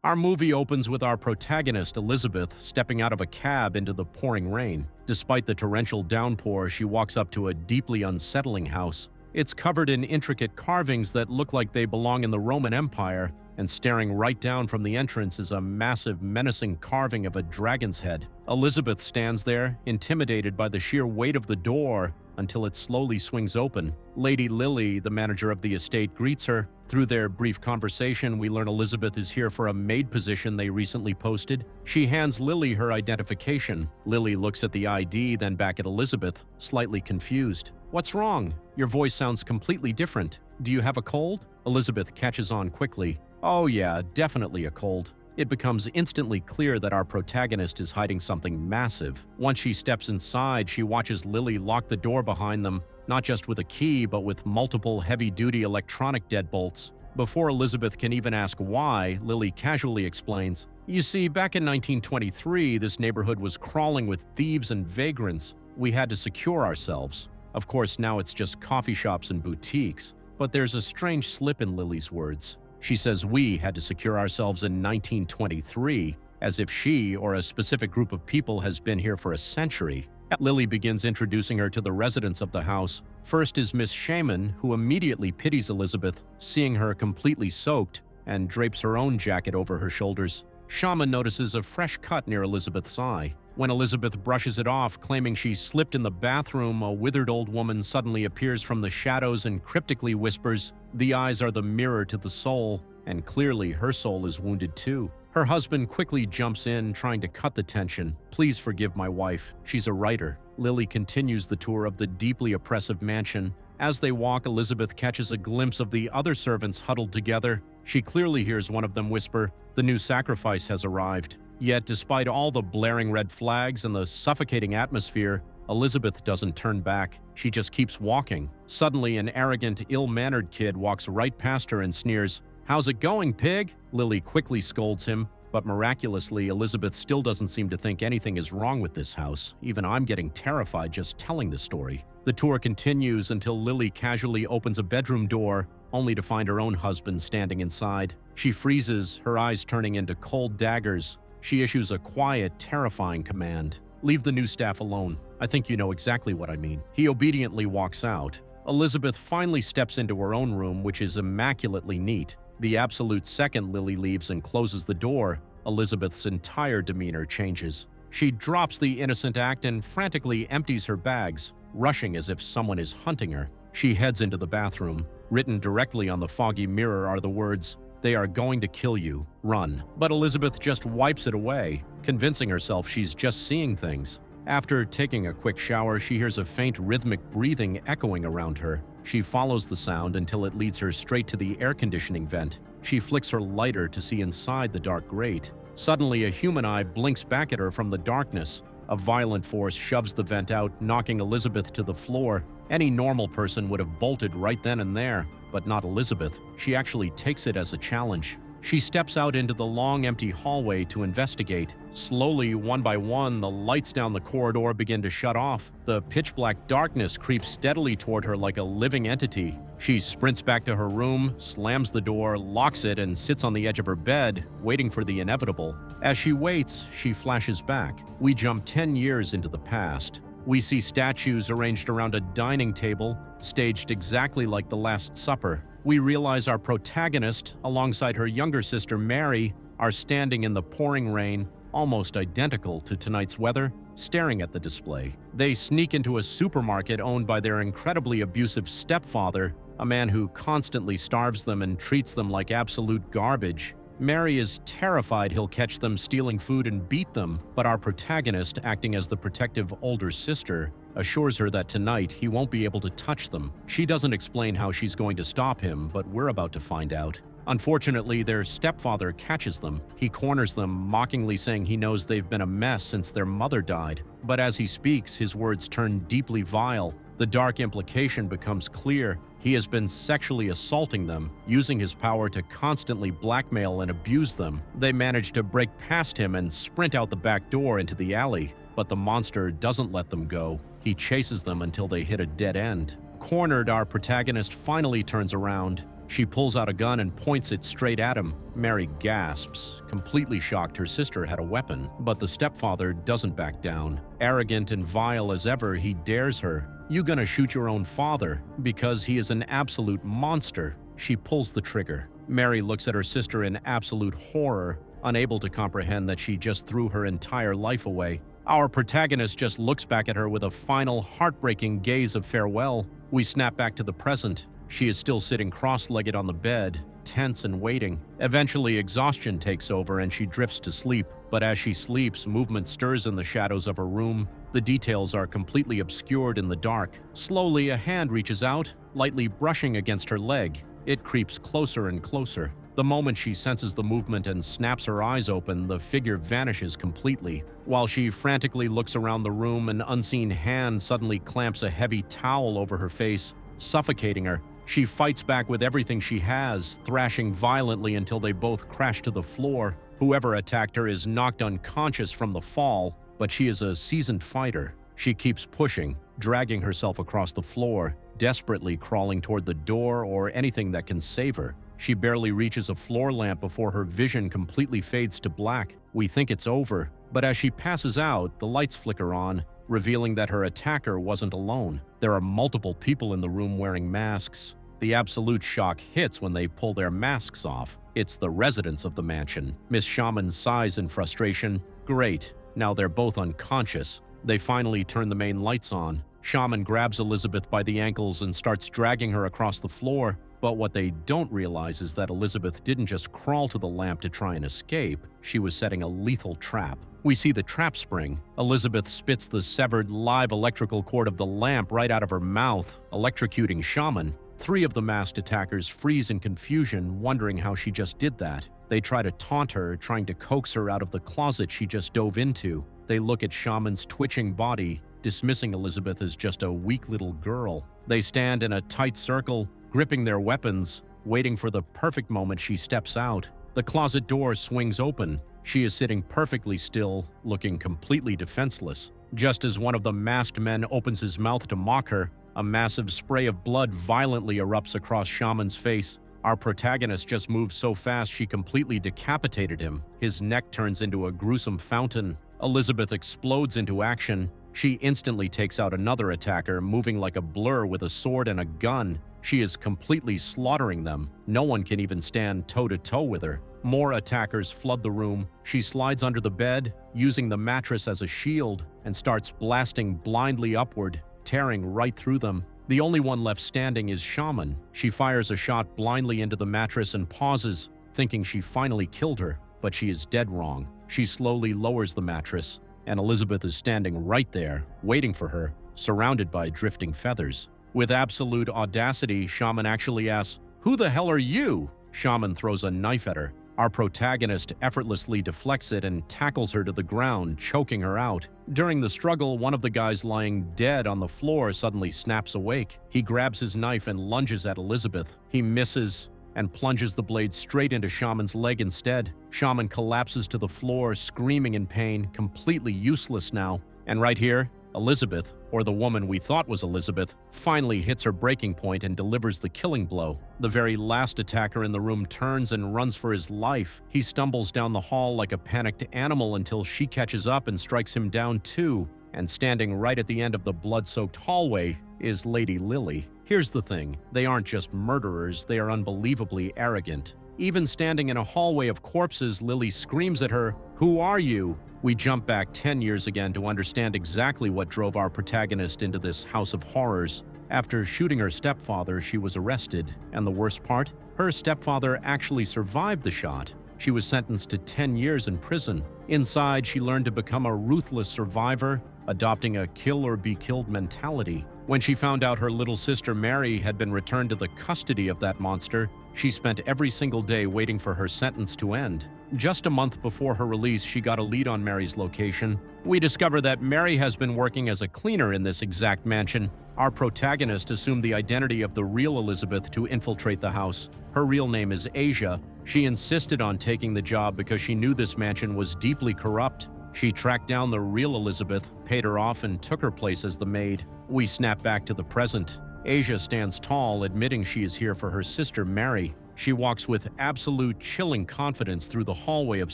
Our movie opens with our protagonist, Elizabeth, stepping out of a cab into the pouring rain. Despite the torrential downpour, she walks up to a deeply unsettling house. It's covered in intricate carvings that look like they belong in the Roman Empire, and staring right down from the entrance is a massive, menacing carving of a dragon's head. Elizabeth stands there, intimidated by the sheer weight of the door, until it slowly swings open. Lady Lily, the manager of the estate, greets her. Through their brief conversation, we learn Elizabeth is here for a maid position they recently posted. She hands Lily her identification. Lily looks at the ID, then back at Elizabeth, slightly confused. "What's wrong? Your voice sounds completely different. Do you have a cold?" Elizabeth catches on quickly. "Oh yeah, definitely a cold." It becomes instantly clear that our protagonist is hiding something massive. Once she steps inside, she watches Lily lock the door behind them, not just with a key, but with multiple heavy-duty electronic deadbolts. Before Elizabeth can even ask why, Lily casually explains, "You see, back in 1923, this neighborhood was crawling with thieves and vagrants. We had to secure ourselves. Of course, now it's just coffee shops and boutiques." But there's a strange slip in Lily's words. She says we had to secure ourselves in 1923, as if she or a specific group of people has been here for a century. Lily begins introducing her to the residents of the house. First is Miss Shaman, who immediately pities Elizabeth, seeing her completely soaked, and drapes her own jacket over her shoulders. Shaman notices a fresh cut near Elizabeth's eye. When Elizabeth brushes it off, claiming she slipped in the bathroom, a withered old woman suddenly appears from the shadows and cryptically whispers, "The eyes are the mirror to the soul," and clearly her soul is wounded too. Her husband quickly jumps in, trying to cut the tension. "Please forgive my wife. She's a writer." Lily continues the tour of the deeply oppressive mansion. As they walk, Elizabeth catches a glimpse of the other servants huddled together. She clearly hears one of them whisper, "The new sacrifice has arrived." Yet, despite all the blaring red flags and the suffocating atmosphere, Elizabeth doesn't turn back. She just keeps walking. Suddenly, an arrogant, ill-mannered kid walks right past her and sneers, "How's it going, pig?" Lily quickly scolds him, but miraculously, Elizabeth still doesn't seem to think anything is wrong with this house. Even I'm getting terrified just telling the story. The tour continues until Lily casually opens a bedroom door, only to find her own husband standing inside. She freezes, her eyes turning into cold daggers. She issues a quiet, terrifying command. "Leave the new staff alone. I think you know exactly what I mean." He obediently walks out. Elizabeth finally steps into her own room, which is immaculately neat. The absolute second Lily leaves and closes the door, Elizabeth's entire demeanor changes. She drops the innocent act and frantically empties her bags, rushing as if someone is hunting her. She heads into the bathroom. Written directly on the foggy mirror are the words, "They are going to kill you. Run." But Elizabeth just wipes it away, convincing herself she's just seeing things. After taking a quick shower, she hears a faint rhythmic breathing echoing around her. She follows the sound until it leads her straight to the air conditioning vent. She flicks her lighter to see inside the dark grate. Suddenly, a human eye blinks back at her from the darkness. A violent force shoves the vent out, knocking Elizabeth to the floor. Any normal person would have bolted right then and there, but not Elizabeth. She actually takes it as a challenge. She steps out into the long, empty hallway to investigate. Slowly, one by one, the lights down the corridor begin to shut off. The pitch-black darkness creeps steadily toward her like a living entity. She sprints back to her room, slams the door, locks it, and sits on the edge of her bed, waiting for the inevitable. As she waits, she flashes back. We jump 10 years into the past. We see statues arranged around a dining table, staged exactly like the Last Supper. We realize our protagonist, alongside her younger sister Mary, are standing in the pouring rain, almost identical to tonight's weather, staring at the display. They sneak into a supermarket owned by their incredibly abusive stepfather, a man who constantly starves them and treats them like absolute garbage. Mary is terrified he'll catch them stealing food and beat them, but our protagonist, acting as the protective older sister, assures her that tonight he won't be able to touch them. She doesn't explain how she's going to stop him, but we're about to find out. Unfortunately, their stepfather catches them. He corners them, mockingly saying he knows they've been a mess since their mother died. But as he speaks, his words turn deeply vile. The dark implication becomes clear. He has been sexually assaulting them, using his power to constantly blackmail and abuse them. They manage to break past him and sprint out the back door into the alley, but the monster doesn't let them go. He chases them until they hit a dead end. Cornered, our protagonist finally turns around. She pulls out a gun and points it straight at him. Mary gasps, completely shocked her sister had a weapon. But the stepfather doesn't back down. Arrogant and vile as ever, he dares her. "You gonna shoot your own father?" Because he is an absolute monster. She pulls the trigger. Mary looks at her sister in absolute horror, unable to comprehend that she just threw her entire life away. Our protagonist just looks back at her with a final, heartbreaking gaze of farewell. We snap back to the present. She is still sitting cross-legged on the bed, tense and waiting. Eventually, exhaustion takes over and she drifts to sleep. But as she sleeps, movement stirs in the shadows of her room. The details are completely obscured in the dark. Slowly, a hand reaches out, lightly brushing against her leg. It creeps closer and closer. The moment she senses the movement and snaps her eyes open, the figure vanishes completely. While she frantically looks around the room, an unseen hand suddenly clamps a heavy towel over her face, suffocating her. She fights back with everything she has, thrashing violently until they both crash to the floor. Whoever attacked her is knocked unconscious from the fall, but she is a seasoned fighter. She keeps pushing, dragging herself across the floor, desperately crawling toward the door or anything that can save her. She barely reaches a floor lamp before her vision completely fades to black. We think it's over, but as she passes out, the lights flicker on, revealing that her attacker wasn't alone. There are multiple people in the room wearing masks. The absolute shock hits when they pull their masks off. It's the residents of the mansion. Miss Shaman sighs in frustration. Great, now they're both unconscious. They finally turn the main lights on. Shaman grabs Elizabeth by the ankles and starts dragging her across the floor. But what they don't realize is that Elizabeth didn't just crawl to the lamp to try and escape. She was setting a lethal trap. We see the trap spring. Elizabeth spits the severed live electrical cord of the lamp right out of her mouth, electrocuting Shaman. 3 of the masked attackers freeze in confusion, wondering how she just did that. They try to taunt her, trying to coax her out of the closet she just dove into. They look at Shaman's twitching body, dismissing Elizabeth as just a weak little girl. They stand in a tight circle, gripping their weapons, waiting for the perfect moment she steps out. The closet door swings open. She is sitting perfectly still, looking completely defenseless. Just as one of the masked men opens his mouth to mock her, a massive spray of blood violently erupts across Shaman's face. Our protagonist just moved so fast she completely decapitated him. His neck turns into a gruesome fountain. Elizabeth explodes into action. She instantly takes out another attacker, moving like a blur with a sword and a gun. She is completely slaughtering them. No one can even stand toe-to-toe with her. More attackers flood the room. She slides under the bed, using the mattress as a shield, and starts blasting blindly upward, tearing right through them. The only one left standing is Shaman. She fires a shot blindly into the mattress and pauses, thinking she finally killed her, but she is dead wrong. She slowly lowers the mattress, and Elizabeth is standing right there, waiting for her, surrounded by drifting feathers. With absolute audacity, Shaman actually asks, "Who the hell are you?" Shaman throws a knife at her. Our protagonist effortlessly deflects it and tackles her to the ground, choking her out. During the struggle, one of the guys lying dead on the floor suddenly snaps awake. He grabs his knife and lunges at Elizabeth. He misses and plunges the blade straight into Shaman's leg instead. Shaman collapses to the floor, screaming in pain, completely useless now. And right here, Elizabeth, or the woman we thought was Elizabeth, finally hits her breaking point and delivers the killing blow. The very last attacker in the room turns and runs for his life. He stumbles down the hall like a panicked animal until she catches up and strikes him down too. And standing right at the end of the blood-soaked hallway is Lady Lily. Here's the thing, they aren't just murderers, they are unbelievably arrogant. Even standing in a hallway of corpses, Lily screams at her, "Who are you?" We jump back 10 years again to understand exactly what drove our protagonist into this house of horrors. After shooting her stepfather, she was arrested. And the worst part? Her stepfather actually survived the shot. She was sentenced to 10 years in prison. Inside, she learned to become a ruthless survivor, adopting a kill-or-be-killed mentality. When she found out her little sister Mary had been returned to the custody of that monster, she spent every single day waiting for her sentence to end. Just a month before her release, she got a lead on Mary's location. We discover that Mary has been working as a cleaner in this exact mansion. Our protagonist assumed the identity of the real Elizabeth to infiltrate the house. Her real name is Asia. She insisted on taking the job because she knew this mansion was deeply corrupt. She tracked down the real Elizabeth, paid her off, and took her place as the maid. We snap back to the present. Asia stands tall, admitting she is here for her sister Mary. She walks with absolute chilling confidence through the hallway of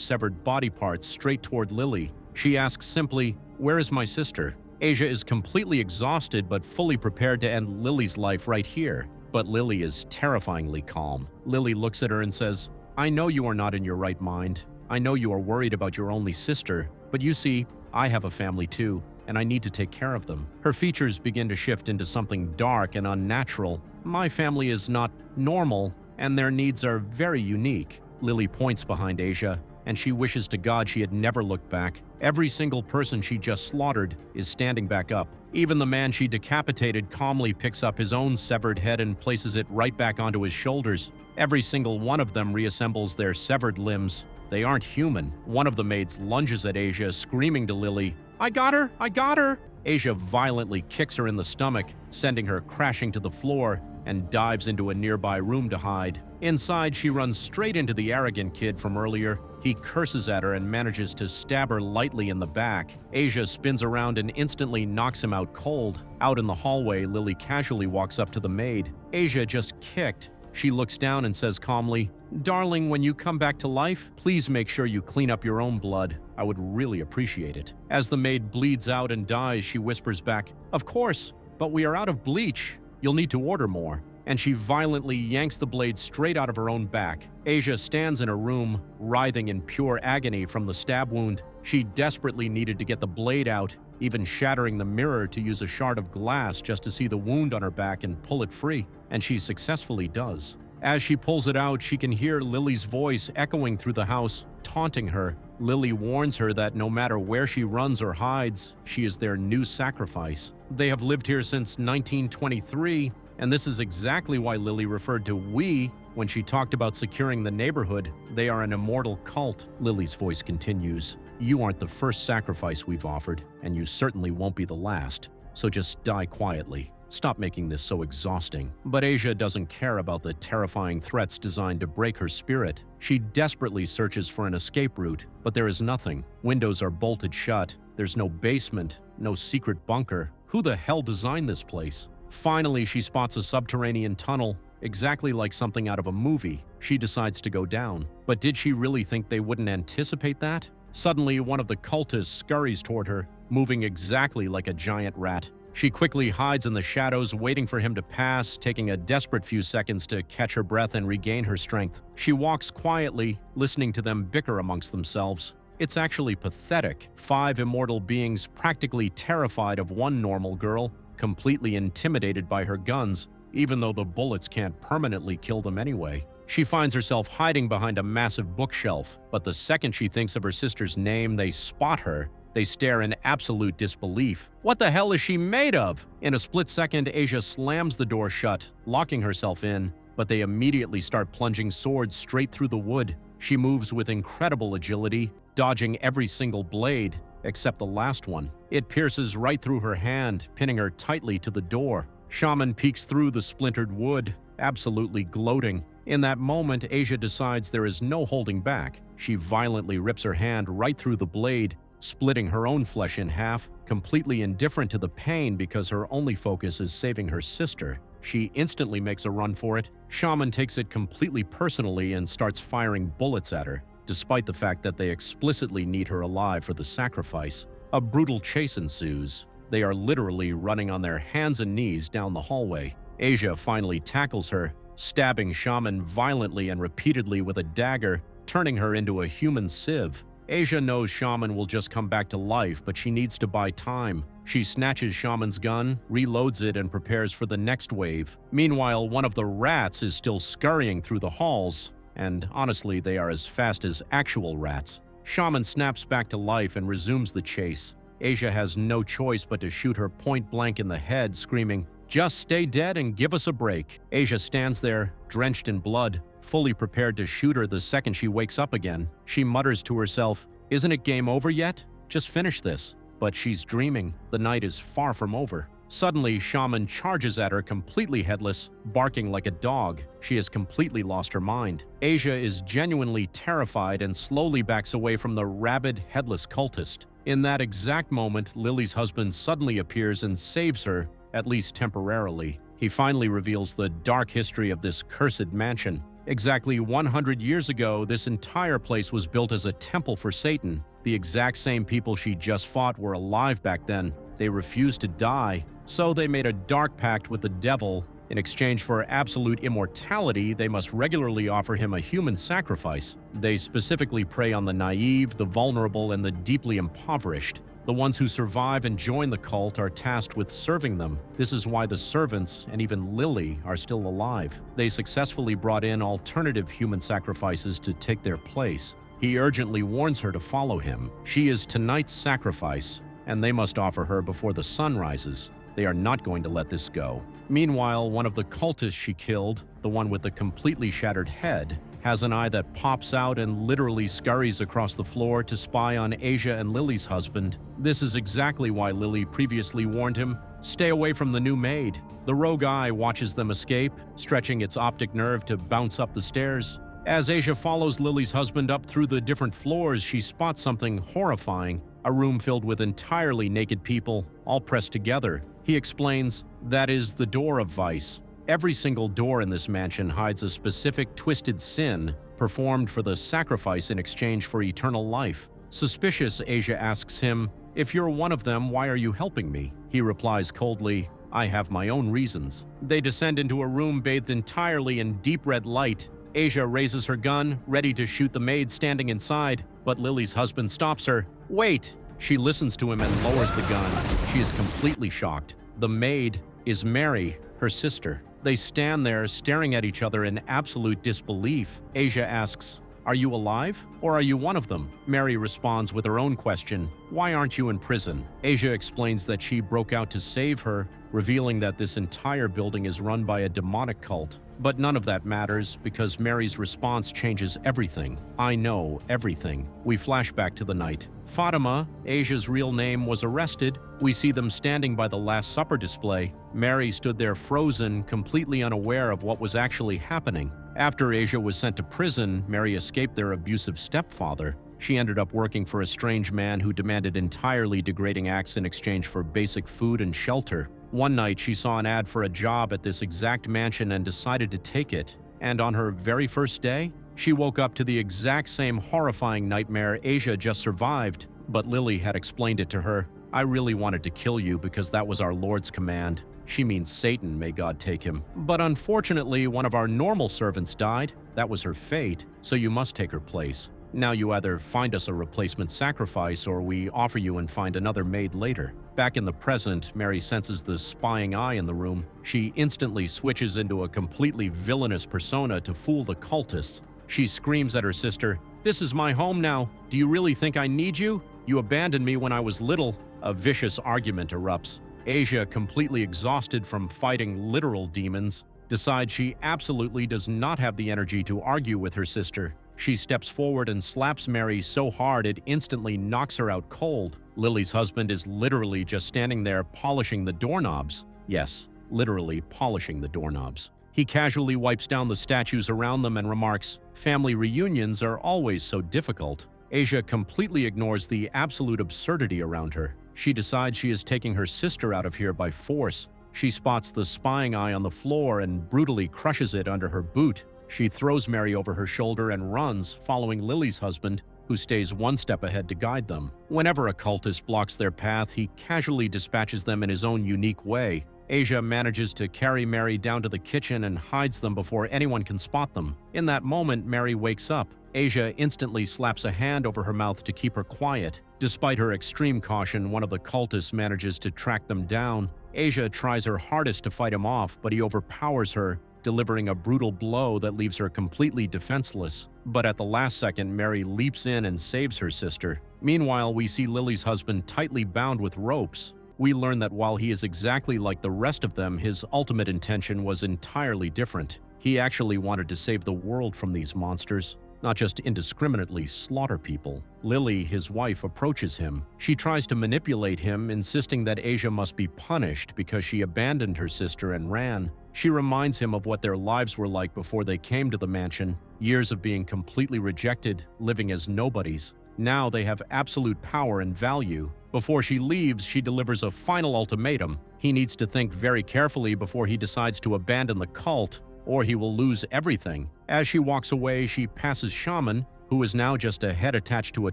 severed body parts straight toward Lily. She asks simply, "Where is my sister?" Asia is completely exhausted but fully prepared to end Lily's life right here. But Lily is terrifyingly calm. Lily looks at her and says, "I know you are not in your right mind. I know you are worried about your only sister, but you see, I have a family too, and I need to take care of them." Her features begin to shift into something dark and unnatural. "My family is not normal, and their needs are very unique." Lily points behind Asia, and she wishes to God she had never looked back. Every single person she just slaughtered is standing back up. Even the man she decapitated calmly picks up his own severed head and places it right back onto his shoulders. Every single one of them reassembles their severed limbs. They aren't human. One of the maids lunges at Asia, screaming to Lily, "I got her! I got her!" Asia violently kicks her in the stomach, sending her crashing to the floor, and dives into a nearby room to hide. Inside, she runs straight into the arrogant kid from earlier. He curses at her and manages to stab her lightly in the back. Asia spins around and instantly knocks him out cold. Out in the hallway, Lily casually walks up to the maid. Asia just kicked. She looks down and says calmly, "Darling, when you come back to life, please make sure you clean up your own blood. I would really appreciate it." As the maid bleeds out and dies, she whispers back, "Of course, but we are out of bleach. You'll need to order more." And she violently yanks the blade straight out of her own back. Asia stands in a room, writhing in pure agony from the stab wound. She desperately needed to get the blade out, even shattering the mirror to use a shard of glass just to see the wound on her back and pull it free. And she successfully does. As she pulls it out, she can hear Lily's voice echoing through the house, taunting her. Lily warns her that no matter where she runs or hides, she is their new sacrifice. They have lived here since 1923, and this is exactly why Lily referred to "we" when she talked about securing the neighborhood. They are an immortal cult. Lily's voice continues, "You aren't the first sacrifice we've offered, and you certainly won't be the last. So just die quietly. Stop making this so exhausting." But Asia doesn't care about the terrifying threats designed to break her spirit. She desperately searches for an escape route, but there is nothing. Windows are bolted shut. There's no basement, no secret bunker. Who the hell designed this place? Finally, she spots a subterranean tunnel, exactly like something out of a movie. She decides to go down. But did she really think they wouldn't anticipate that? Suddenly, one of the cultists scurries toward her, moving exactly like a giant rat. She quickly hides in the shadows, waiting for him to pass, taking a desperate few seconds to catch her breath and regain her strength. She walks quietly, listening to them bicker amongst themselves. It's actually pathetic. 5 immortal beings practically terrified of one normal girl, completely intimidated by her guns, even though the bullets can't permanently kill them anyway. She finds herself hiding behind a massive bookshelf, but the second she thinks of her sister's name, they spot her. They stare in absolute disbelief. What the hell is she made of? In a split second, Asia slams the door shut, locking herself in, but they immediately start plunging swords straight through the wood. She moves with incredible agility, dodging every single blade, except the last one. It pierces right through her hand, pinning her tightly to the door. Shaman peeks through the splintered wood, absolutely gloating. In that moment, Asia decides there is no holding back. She violently rips her hand right through the blade, splitting her own flesh in half, completely indifferent to the pain because her only focus is saving her sister. She instantly makes a run for it. Shaman takes it completely personally and starts firing bullets at her, despite the fact that they explicitly need her alive for the sacrifice. A brutal chase ensues. They are literally running on their hands and knees down the hallway. Asia finally tackles her, stabbing Shaman violently and repeatedly with a dagger, turning her into a human sieve. Asia knows Shaman will just come back to life, but she needs to buy time. She snatches Shaman's gun, reloads it, and prepares for the next wave. Meanwhile, one of the rats is still scurrying through the halls, and honestly, they are as fast as actual rats. Shaman snaps back to life and resumes the chase. Asia has no choice but to shoot her point blank in the head, screaming, "Just stay dead and give us a break." Asia stands there, drenched in blood, fully prepared to shoot her the second she wakes up again. She mutters to herself, "Isn't it game over yet? Just finish this." But she's dreaming. The night is far from over. Suddenly, Shaman charges at her completely headless, barking like a dog. She has completely lost her mind. Asia is genuinely terrified and slowly backs away from the rabid, headless cultist. In that exact moment, Lily's husband suddenly appears and saves her, at least temporarily. He finally reveals the dark history of this cursed mansion. Exactly 100 years ago, this entire place was built as a temple for Satan. The exact same people she just fought were alive back then. They refused to die, so they made a dark pact with the devil. In exchange for absolute immortality, they must regularly offer him a human sacrifice. They specifically prey on the naive, the vulnerable, and the deeply impoverished. The ones who survive and join the cult are tasked with serving them. This is why the servants, and even Lily, are still alive. They successfully brought in alternative human sacrifices to take their place. He urgently warns her to follow him. She is tonight's sacrifice, and they must offer her before the sun rises. They are not going to let this go. Meanwhile, one of the cultists she killed, the one with the completely shattered head, has an eye that pops out and literally scurries across the floor to spy on Asia and Lily's husband. This is exactly why Lily previously warned him, "Stay away from the new maid." The rogue eye watches them escape, stretching its optic nerve to bounce up the stairs. As Asia follows Lily's husband up through the different floors, she spots something horrifying, a room filled with entirely naked people, all pressed together. He explains, "That is the door of vice. Every single door in this mansion hides a specific twisted sin performed for the sacrifice in exchange for eternal life." Suspicious, Asia asks him, "If you're one of them, why are you helping me?" He replies coldly, "I have my own reasons." They descend into a room bathed entirely in deep red light. Asia raises her gun, ready to shoot the maid standing inside, but Lily's husband stops her. "Wait!" She listens to him and lowers the gun. She is completely shocked. The maid is Mary, her sister. They stand there staring at each other in absolute disbelief. Asia asks, "Are you alive, or are you one of them?" Mary responds with her own question, "Why aren't you in prison?" Asia explains that she broke out to save her, revealing that this entire building is run by a demonic cult. But none of that matters because Mary's response changes everything. "I know everything." We flash back to the night. Fatima, Asia's real name, was arrested. We see them standing by the Last Supper display. Mary stood there frozen, completely unaware of what was actually happening. After Asia was sent to prison, Mary escaped their abusive stepfather. She ended up working for a strange man who demanded entirely degrading acts in exchange for basic food and shelter. One night, she saw an ad for a job at this exact mansion and decided to take it. And on her very first day, she woke up to the exact same horrifying nightmare Asia just survived. But Lily had explained it to her. "I really wanted to kill you because that was our Lord's command." She means Satan, may God take him. "But unfortunately, one of our normal servants died. That was her fate, so you must take her place. Now you either find us a replacement sacrifice or we offer you and find another maid later." Back in the present, Mary senses the spying eye in the room. She instantly switches into a completely villainous persona to fool the cultists. She screams at her sister, "This is my home now. Do you really think I need you? You abandoned me when I was little." A vicious argument erupts. Asia, completely exhausted from fighting literal demons, decides she absolutely does not have the energy to argue with her sister. She steps forward and slaps Mary so hard it instantly knocks her out cold. Lily's husband is literally just standing there polishing the doorknobs. Yes, literally polishing the doorknobs. He casually wipes down the statues around them and remarks, "Family reunions are always so difficult." Asia completely ignores the absolute absurdity around her. She decides she is taking her sister out of here by force. She spots the spying eye on the floor and brutally crushes it under her boot. She throws Mary over her shoulder and runs, following Lily's husband, who stays one step ahead to guide them. Whenever a cultist blocks their path, he casually dispatches them in his own unique way. Asia manages to carry Mary down to the kitchen and hides them before anyone can spot them. In that moment, Mary wakes up. Asia instantly slaps a hand over her mouth to keep her quiet. Despite her extreme caution, one of the cultists manages to track them down. Asia tries her hardest to fight him off, but he overpowers her, delivering a brutal blow that leaves her completely defenseless. But at the last second, Mary leaps in and saves her sister. Meanwhile, we see Lily's husband tightly bound with ropes. We learn that while he is exactly like the rest of them, his ultimate intention was entirely different. He actually wanted to save the world from these monsters, not just indiscriminately slaughter people. Lily, his wife, approaches him. She tries to manipulate him, insisting that Asia must be punished because she abandoned her sister and ran. She reminds him of what their lives were like before they came to the mansion, years of being completely rejected, living as nobodies. Now they have absolute power and value. Before she leaves, she delivers a final ultimatum. He needs to think very carefully before he decides to abandon the cult, or he will lose everything. As she walks away, she passes Shaman, who is now just a head attached to a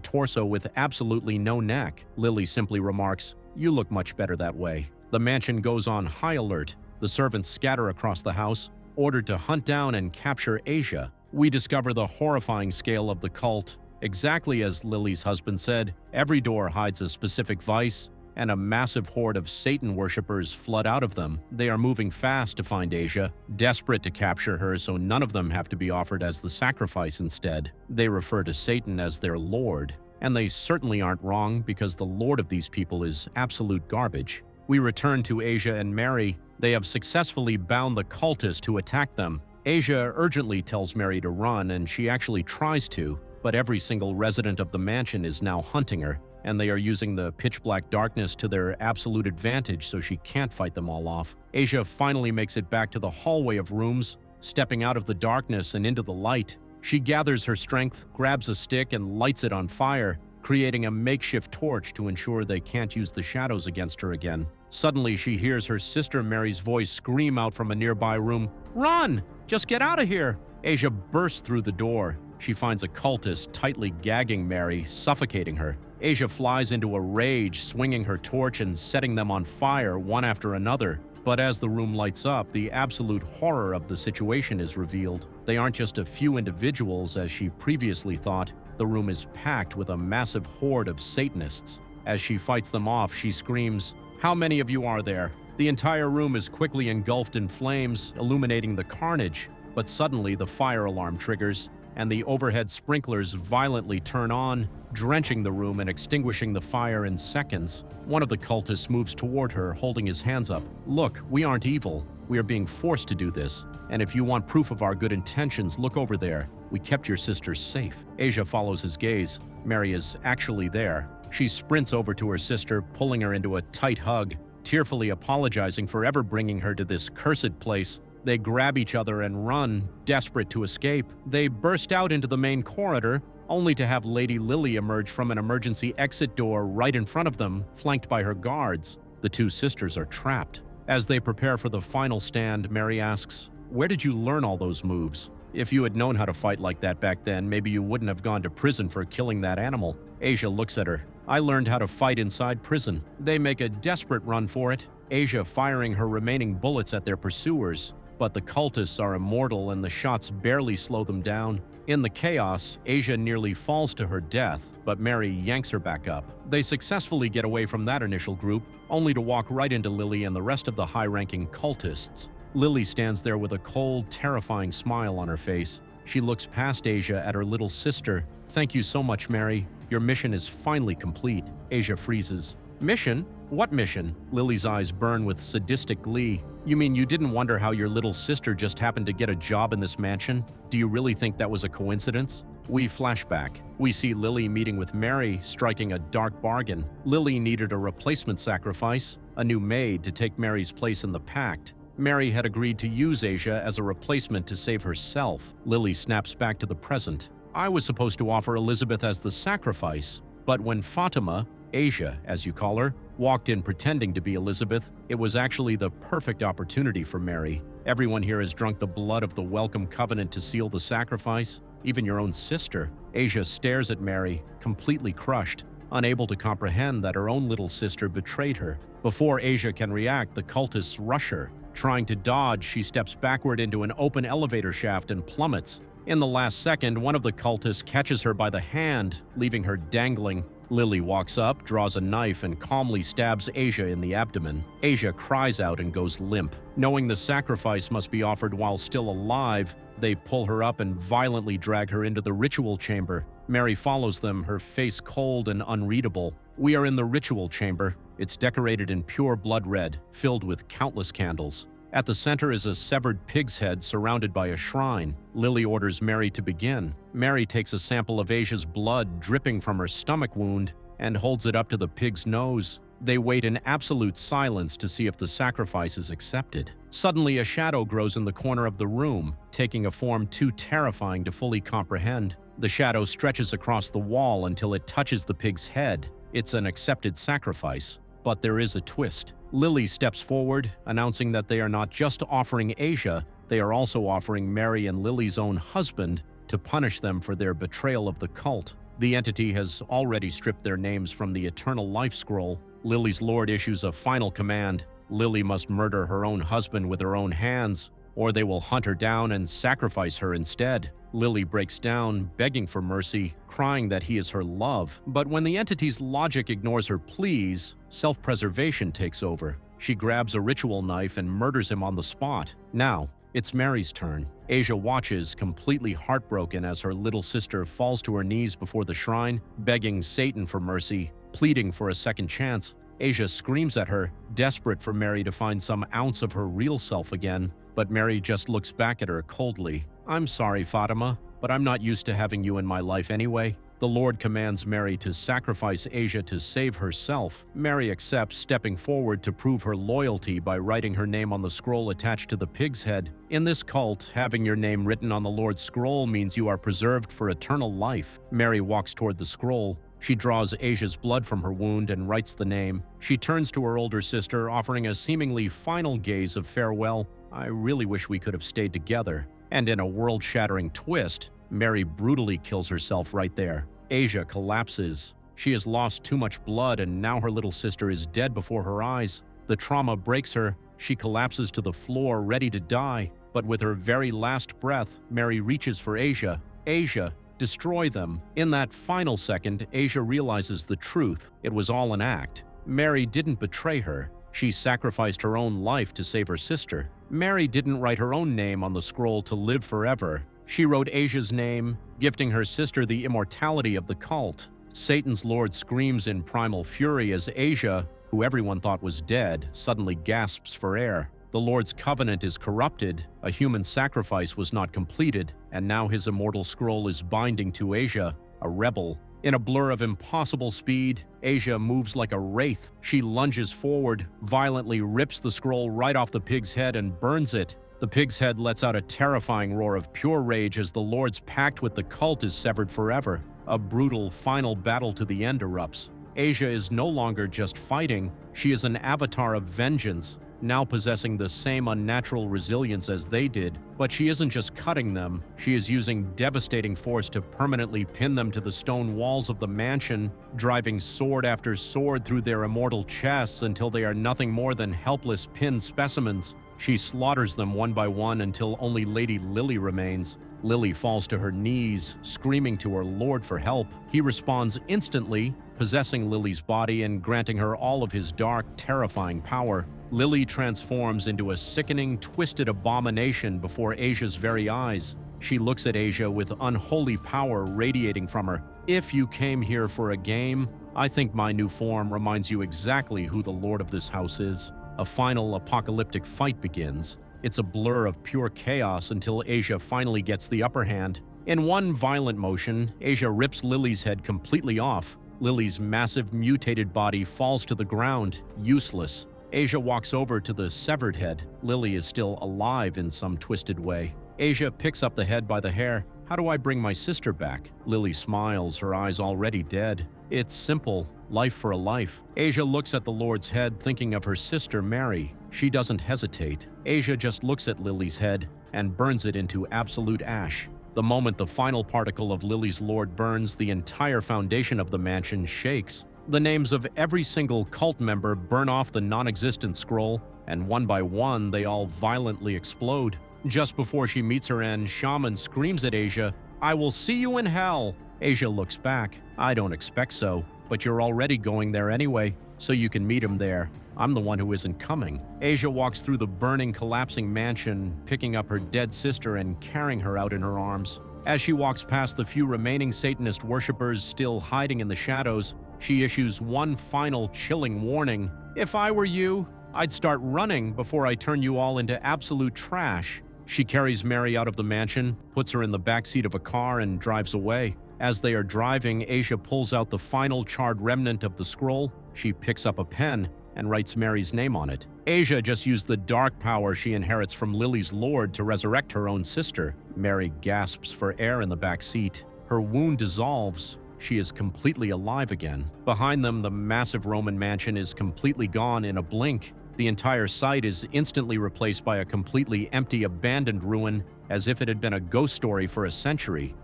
torso with absolutely no neck. Lily simply remarks, "You look much better that way." The mansion goes on high alert. The servants scatter across the house, ordered to hunt down and capture Asia. We discover the horrifying scale of the cult. Exactly as Lily's husband said, every door hides a specific vice, and a massive horde of Satan worshippers flood out of them. They are moving fast to find Asia, desperate to capture her so none of them have to be offered as the sacrifice instead. They refer to Satan as their lord, and they certainly aren't wrong because the lord of these people is absolute garbage. We return to Asia and Mary. They have successfully bound the cultist who attacked them. Asia urgently tells Mary to run, and she actually tries to, but every single resident of the mansion is now hunting her, and they are using the pitch-black darkness to their absolute advantage so she can't fight them all off. Asia finally makes it back to the hallway of rooms, stepping out of the darkness and into the light. She gathers her strength, grabs a stick, and lights it on fire, creating a makeshift torch to ensure they can't use the shadows against her again. Suddenly, she hears her sister Mary's voice scream out from a nearby room, "Run! Just get out of here!" Asia bursts through the door. She finds a cultist tightly gagging Mary, suffocating her. Asia flies into a rage, swinging her torch and setting them on fire one after another. But as the room lights up, the absolute horror of the situation is revealed. They aren't just a few individuals, as she previously thought. The room is packed with a massive horde of Satanists. As she fights them off, she screams, "How many of you are there?" The entire room is quickly engulfed in flames, illuminating the carnage. But suddenly, the fire alarm triggers, and the overhead sprinklers violently turn on, drenching the room and extinguishing the fire in seconds. One of the cultists moves toward her, holding his hands up. "Look, we aren't evil. We are being forced to do this. And if you want proof of our good intentions, look over there. We kept your sisters safe." Asia follows his gaze. Mary is actually there. She sprints over to her sister, pulling her into a tight hug, tearfully apologizing for ever bringing her to this cursed place. They grab each other and run, desperate to escape. They burst out into the main corridor, only to have Lady Lily emerge from an emergency exit door right in front of them, flanked by her guards. The two sisters are trapped. As they prepare for the final stand, Mary asks, "Where did you learn all those moves? If you had known how to fight like that back then, maybe you wouldn't have gone to prison for killing that animal." Asia looks at her. "I learned how to fight inside prison." They make a desperate run for it, Asia firing her remaining bullets at their pursuers. But the cultists are immortal and the shots barely slow them down. In the chaos, Asia nearly falls to her death, but Mary yanks her back up. They successfully get away from that initial group, only to walk right into Lily and the rest of the high-ranking cultists. Lily stands there with a cold, terrifying smile on her face. She looks past Asia at her little sister. "Thank you so much, Mary. Your mission is finally complete." Asia freezes. "Mission? What mission?" Lily's eyes burn with sadistic glee. "You mean you didn't wonder how your little sister just happened to get a job in this mansion? Do you really think that was a coincidence?" We flash back. We see Lily meeting with Mary, striking a dark bargain. Lily needed a replacement sacrifice, a new maid to take Mary's place in the pact. Mary had agreed to use Asia as a replacement to save herself. Lily snaps back to the present. "I was supposed to offer Elizabeth as the sacrifice, but when Fatima, Asia, as you call her, walked in pretending to be Elizabeth, it was actually the perfect opportunity for Mary. Everyone here has drunk the blood of the welcome covenant to seal the sacrifice, even your own sister." Asia stares at Mary, completely crushed, unable to comprehend that her own little sister betrayed her. Before Asia can react, the cultists rush her. Trying to dodge, she steps backward into an open elevator shaft and plummets. In the last second, one of the cultists catches her by the hand, leaving her dangling. Lily walks up, draws a knife, and calmly stabs Asia in the abdomen. Asia cries out and goes limp. Knowing the sacrifice must be offered while still alive, they pull her up and violently drag her into the ritual chamber. Mary follows them, her face cold and unreadable. We are in the ritual chamber. It's decorated in pure blood red, filled with countless candles. At the center is a severed pig's head surrounded by a shrine. Lily orders Mary to begin. Mary takes a sample of Asia's blood dripping from her stomach wound and holds it up to the pig's nose. They wait in absolute silence to see if the sacrifice is accepted. Suddenly, a shadow grows in the corner of the room, taking a form too terrifying to fully comprehend. The shadow stretches across the wall until it touches the pig's head. It's an accepted sacrifice. But there is a twist. Lily steps forward, announcing that they are not just offering Asia, they are also offering Mary and Lily's own husband to punish them for their betrayal of the cult. The entity has already stripped their names from the Eternal Life Scroll. Lily's lord issues a final command. Lily must murder her own husband with her own hands, or they will hunt her down and sacrifice her instead. Lily breaks down, begging for mercy, crying that he is her love. But when the entity's logic ignores her pleas, self-preservation takes over. She grabs a ritual knife and murders him on the spot. Now, it's Mary's turn. Asia watches, completely heartbroken, as her little sister falls to her knees before the shrine, begging Satan for mercy, pleading for a second chance. Asia screams at her, desperate for Mary to find some ounce of her real self again. But Mary just looks back at her coldly. "I'm sorry, Fatima, but I'm not used to having you in my life anyway." The Lord commands Mary to sacrifice Asia to save herself. Mary accepts, stepping forward to prove her loyalty by writing her name on the scroll attached to the pig's head. In this cult, having your name written on the Lord's scroll means you are preserved for eternal life. Mary walks toward the scroll. She draws Asia's blood from her wound and writes the name. She turns to her older sister, offering a seemingly final gaze of farewell. "I really wish we could have stayed together." And in a world-shattering twist, Mary brutally kills herself right there. Asia collapses. She has lost too much blood, and now her little sister is dead before her eyes. The trauma breaks her. She collapses to the floor, ready to die. But with her very last breath, Mary reaches for Asia. "Asia, destroy them." In that final second, Asia realizes the truth. It was all an act. Mary didn't betray her. She sacrificed her own life to save her sister. Mary didn't write her own name on the scroll to live forever. She wrote Asia's name, gifting her sister the immortality of the cult. Satan's lord screams in primal fury as Asia, who everyone thought was dead, suddenly gasps for air. The Lord's covenant is corrupted, a human sacrifice was not completed, and now his immortal scroll is binding to Asia, a rebel. In a blur of impossible speed, Asia moves like a wraith. She lunges forward, violently rips the scroll right off the pig's head and burns it. The pig's head lets out a terrifying roar of pure rage as the Lord's pact with the cult is severed forever. A brutal, final battle to the end erupts. Asia is no longer just fighting, she is an avatar of vengeance, now possessing the same unnatural resilience as they did. But she isn't just cutting them, she is using devastating force to permanently pin them to the stone walls of the mansion, driving sword after sword through their immortal chests until they are nothing more than helpless pinned specimens. She slaughters them one by one until only Lady Lily remains. Lily falls to her knees, screaming to her lord for help. He responds instantly, possessing Lily's body and granting her all of his dark, terrifying power. Lily transforms into a sickening, twisted abomination before Asia's very eyes. She looks at Asia with unholy power radiating from her. "If you came here for a game, I think my new form reminds you exactly who the lord of this house is." A final apocalyptic fight begins. It's a blur of pure chaos until Asia finally gets the upper hand. In one violent motion, Asia rips Lily's head completely off. Lily's massive mutated body falls to the ground, useless. Asia walks over to the severed head. Lily is still alive in some twisted way. Asia picks up the head by the hair. "How do I bring my sister back?" Lily smiles, her eyes already dead. "It's simple. Life for a life." Asia looks at the Lord's head, thinking of her sister Mary. She doesn't hesitate. Asia just looks at Lily's head and burns it into absolute ash. The moment the final particle of Lily's Lord burns, the entire foundation of the mansion shakes. The names of every single cult member burn off the non-existent scroll, and one by one, they all violently explode. Just before she meets her end, Shaman screams at Asia, "I will see you in hell!" Asia looks back. "I don't expect so, but you're already going there anyway, so you can meet him there. I'm the one who isn't coming." Asia walks through the burning, collapsing mansion, picking up her dead sister and carrying her out in her arms. As she walks past the few remaining Satanist worshippers still hiding in the shadows, she issues one final chilling warning. "If I were you, I'd start running before I turn you all into absolute trash." She carries Mary out of the mansion, puts her in the backseat of a car, and drives away. As they are driving, Asia pulls out the final charred remnant of the scroll. She picks up a pen and writes Mary's name on it. Asia just used the dark power she inherits from Lily's Lord to resurrect her own sister. Mary gasps for air in the back seat. Her wound dissolves. She is completely alive again. Behind them, the massive Roman mansion is completely gone in a blink. The entire site is instantly replaced by a completely empty, abandoned ruin, as if it had been a ghost story for a century.